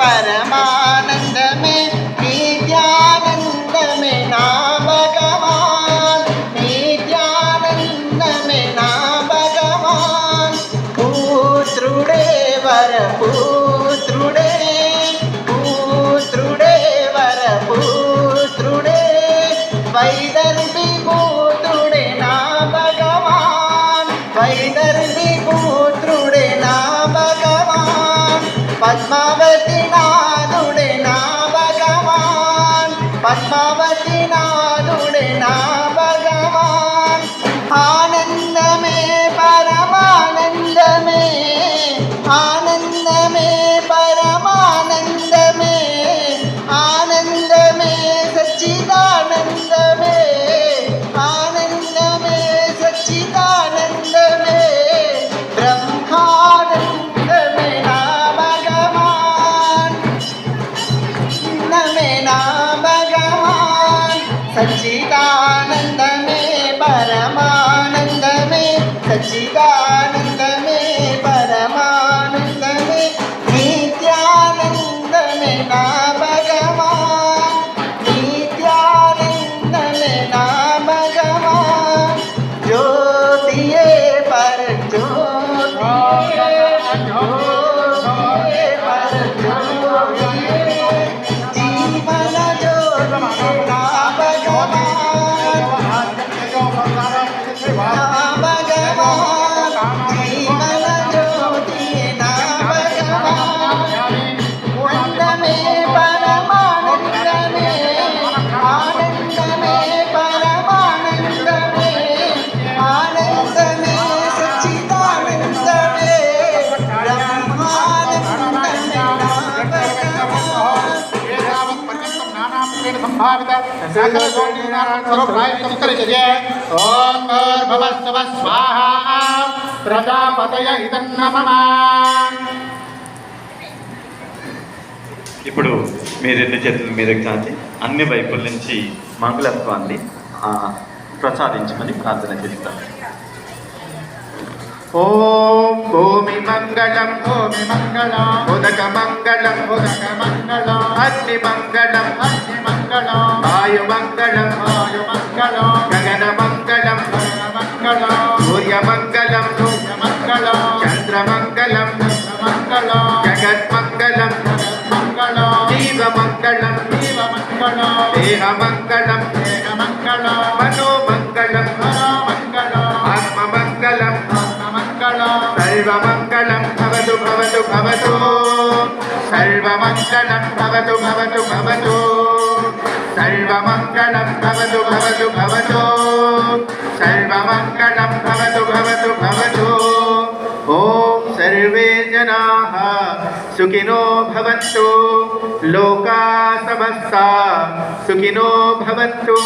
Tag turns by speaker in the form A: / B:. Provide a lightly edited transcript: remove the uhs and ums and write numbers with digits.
A: परमानंदमे नित्यानंदमे ना भगवान नित्यानंदमे ना भगवान पुत्रुडे वर पुत्रुडे पुत्रुडे वर पुत्रुडे वैदर्भी पुत्रुडे ना भगवान वैदर्भी पुत्रुडे ना भगवान पद्मावती नादुडे ना भगवान पद्मावती नादुडे ना भगवान आनंदमे परमानंदमे आनंदमे परमानंदमे आनंदमे सच्चिदानंदमे आनंदमे सच्चिदानंदमे ब्रह्मानंदमे ना भगवान नमे ना भगवान सच्चिदानंदमे परमानंदमे सच्चिदानंदमे परमानंदमे नित्यानंदमे ना भगवान नित्यानंदमे ना भगवान ज्योतिये पर ज्योतिये ज्योतिये पर ज्योतिये जीवन ज्योतिये ना भगवान जीवन ज्योतिये ना भगवान आनंदमे परमानंदमे आनंदमे परमानंदमे आनंदमे सच्चिदानंदमे ब्रह्मानंदमे ना भगवान
B: ప్రజాపతయ ఇదన్నమమా.
C: ఇప్పుడు మీ రెండు చేతులు మీదకి చాచి అన్ని వైపుల నుంచి మంగళత్వాన్ని ప్రసాదించమని ప్రార్థన చేస్తాను.
B: ఓం భూమి మంగళం భూమి మంగళం ఉదక మంగళం ఉదక మంగళం అగ్ని మంగళం అగ్ని మంగళం వాయు మంగళం వాయు మంగళం గగన మంగళం గగన మంగళం సూర్య మంగళం సూర్య మంగళం చంద్ర మంగళం చంద్ర మంగళం జగత్ మంగళం జగత్ మంగళం జీవ మంగళం జీవ మంగళం దేహ మంగళం దేహ మంగళం మనో మంగళం మనో మంగళం ఆత్మ మంగళం सर्वमङ्गलं भवतु भवतु भवतु सर्वमङ्गलं भवतु भवतु भवतु सर्वमङ्गलं भवतु भवतु भवतु सर्वमङ्गलं भवतु भवतु भवतु ॐ सर्वे जनाः सुखिनो भवन्तु लोकाः समस्ताः सुखिनो भवन्तु.